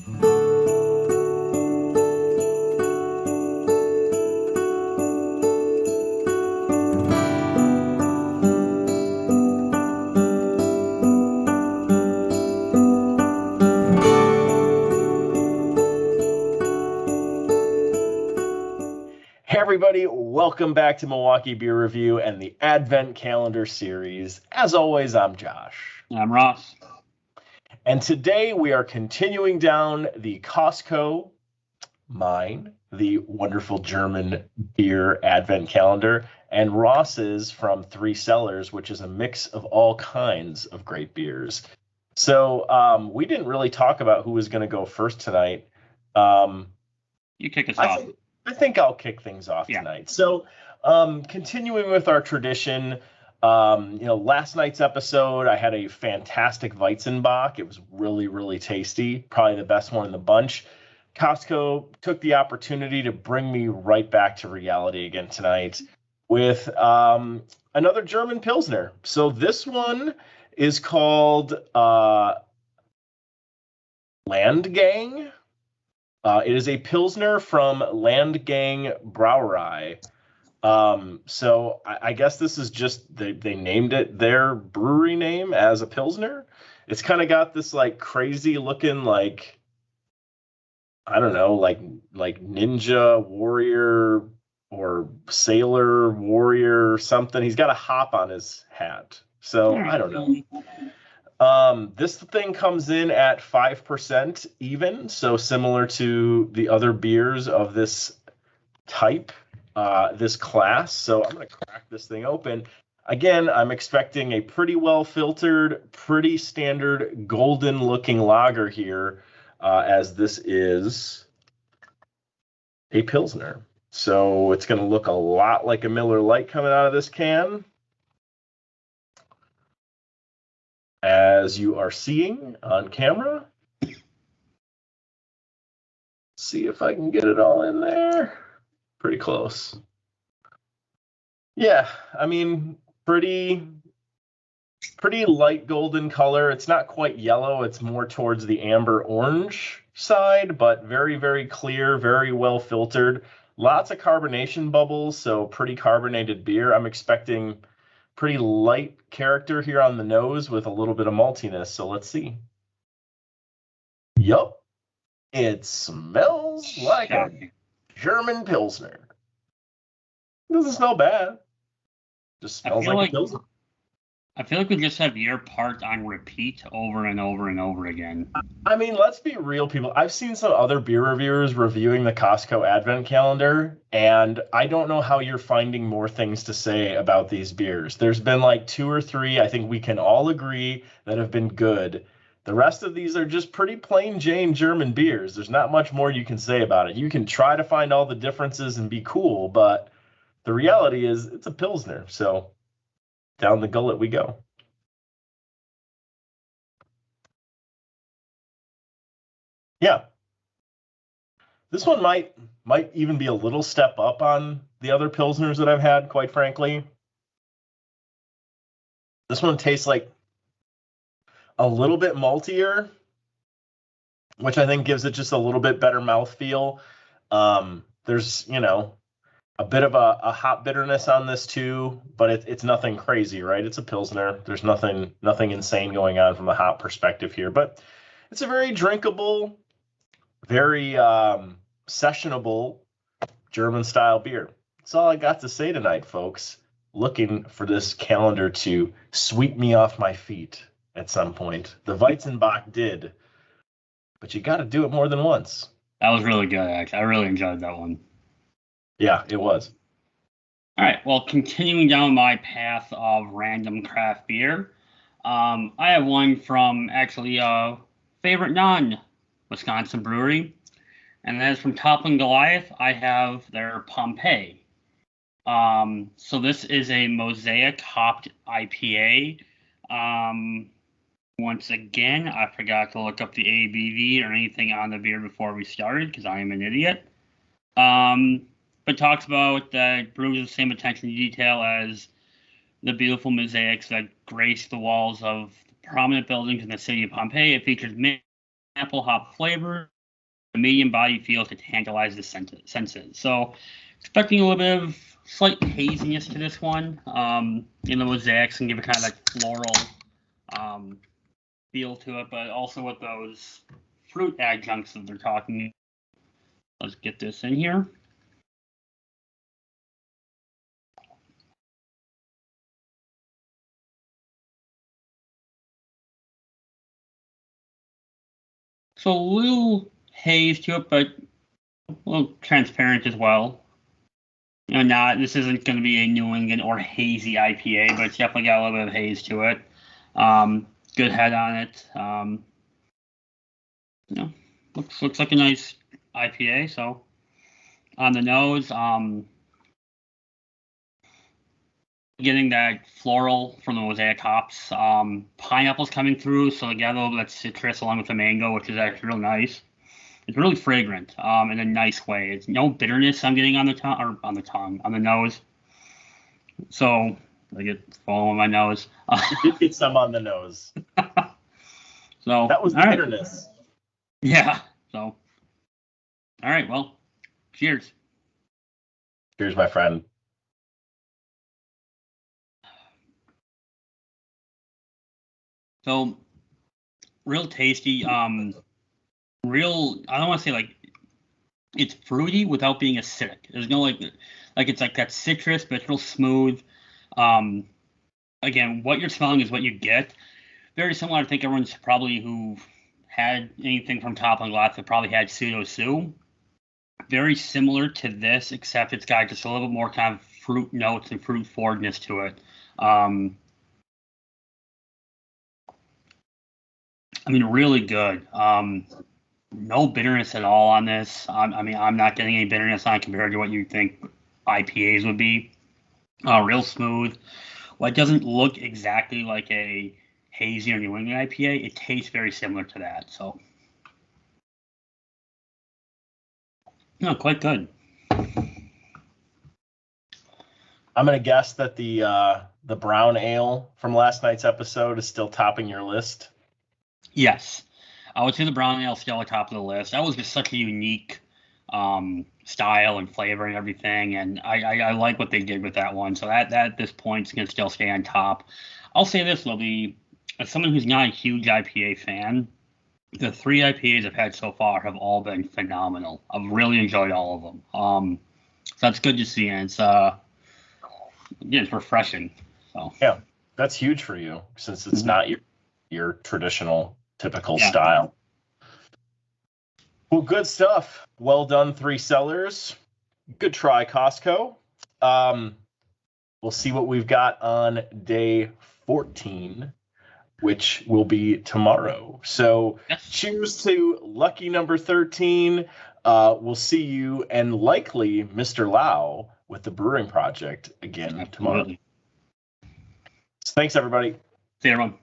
Hey everybody, welcome back to Milwaukee Beer Review and the Advent Calendar series. As always, I'm Josh. I'm Ross. And today we are continuing down the Costco, the wonderful German beer Advent Calendar, and Ross's from Three Cellars, which is a mix of all kinds of great beers. So we didn't really talk about who was going to go first tonight. You kick us off. I think I'll kick things off tonight. So, continuing with our tradition, last night's episode, I had a fantastic Weizenbock. It was really, really tasty. Probably the best one in the bunch. Costco took the opportunity to bring me right back to reality again tonight with another German Pilsner. So this one is called Landgang. It is a Pilsner from Landgang Brauerei. So I guess this is just, they named it their brewery name as a Pilsner. It's kind of got this like crazy looking, like, I don't know, like ninja warrior or sailor warrior or something. He's got a hop on his hat. So I don't know. This thing comes in at 5% even, so similar to the other beers of this type, this class. So I'm going to crack this thing open. Again, I'm expecting a pretty well-filtered, pretty standard golden-looking lager here, as this is a Pilsner. So it's going to look a lot like a Miller Lite coming out of this can, as you are seeing on camera. See if I can get it all in there. Pretty close. Yeah, I mean, pretty light golden color. It's not quite yellow. It's more towards the amber orange side, but very, very clear, very well filtered. Lots of carbonation bubbles, so pretty carbonated beer. I'm expecting pretty light character here on the nose with a little bit of maltiness. So let's see. Yup. It smells like a German Pilsner. Doesn't smell bad. Just smells like a Pilsner. I feel like we just have your part on repeat over and over and over again. I mean, let's be real, people. I've seen some other beer reviewers reviewing the Costco Advent Calendar, and I don't know how you're finding more things to say about these beers. There's been like 2 or 3, I think we can all agree, that have been good. The rest of these are just pretty plain Jane German beers. There's not much more you can say about it. You can try to find all the differences and be cool, but the reality is it's a Pilsner. So down the gullet we go. Yeah. This one might even be a little step up on the other Pilsners that I've had, quite frankly. This one tastes like a little bit maltier, which I think gives it just a little bit better mouthfeel. There's, a bit of a hop bitterness on this too, but it's nothing crazy, right? It's a Pilsner. There's nothing insane going on from a hop perspective here, but it's a very drinkable, very sessionable German style beer. That's all I got to say tonight, folks. Looking for this calendar to sweep me off my feet at some point. The Weizenbock did, but you got to do it more than once. That was really good, actually. I really enjoyed that one. Yeah, it was. All right, well, continuing down my path of random craft beer, I have one from actually a favorite non-Wisconsin brewery, and that is from Toppling Goliath. I have their Pompeii. So this is a Mosaic hopped IPA. Once again, I forgot to look up the ABV or anything on the beer before we started because I am an idiot. But talks about that brews the same attention to detail as the beautiful mosaics that grace the walls of prominent buildings in the city of Pompeii. It features many apple hop flavor, a medium body feel to tantalize the senses. So expecting a little bit of slight haziness to this one. The mosaics can give it kind of like floral feel to it, but also with those fruit adjuncts that they're talking. Let's get this in here. So a little haze to it, but a little transparent as well. This isn't going to be a New England or hazy IPA, but it's definitely got a little bit of haze to it. Good head on it. Looks like a nice IPA. So on the nose, getting that floral from the mosaic hops. Pineapple's coming through, so they got a little bit of citrus along with the mango, which is actually real nice. It's really fragrant in a nice way. It's no bitterness I'm getting on the nose. So I get foam on my nose. You did get some on the nose. So that was bitterness. Yeah. So all right. Well, cheers. Cheers, my friend. So real tasty. Real. I don't want to say like it's fruity without being acidic. There's no like it's like that citrus, but it's real smooth. Again, what you're smelling is what you get. Very similar. I think everyone's probably who had anything from Toppling Glass have probably had Pseudo Sue. Very similar to this, except it's got just a little bit more kind of fruit notes and fruit forwardness to it. Really good. No bitterness at all on this. I'm not getting any bitterness on it compared to what you think IPAs would be. Real smooth. Well, it doesn't look exactly like a hazy or New England IPA. It tastes very similar to that. So, quite good. I'm gonna guess that the brown ale from last night's episode is still topping your list. Yes, I would say the brown ale still at the top of the list. That was just such a unique style and flavor and everything, and I like what they did with that one. So that at this point is going to still stay on top. I'll say this, Lovey, as someone who's not a huge IPA fan, the 3 IPAs I've had so far have all been phenomenal. I've really enjoyed all of them. So that's good to see, and it's refreshing. So yeah, that's huge for you since it's not your traditional typical style. Well, good stuff. Well done, Three Cellars. Good try, Costco. We'll see what we've got on day 14, which will be tomorrow. So cheers to lucky number 13. We'll see you and likely Mr. Lau with the Brewing Project again tomorrow. So thanks, everybody. See you, everyone.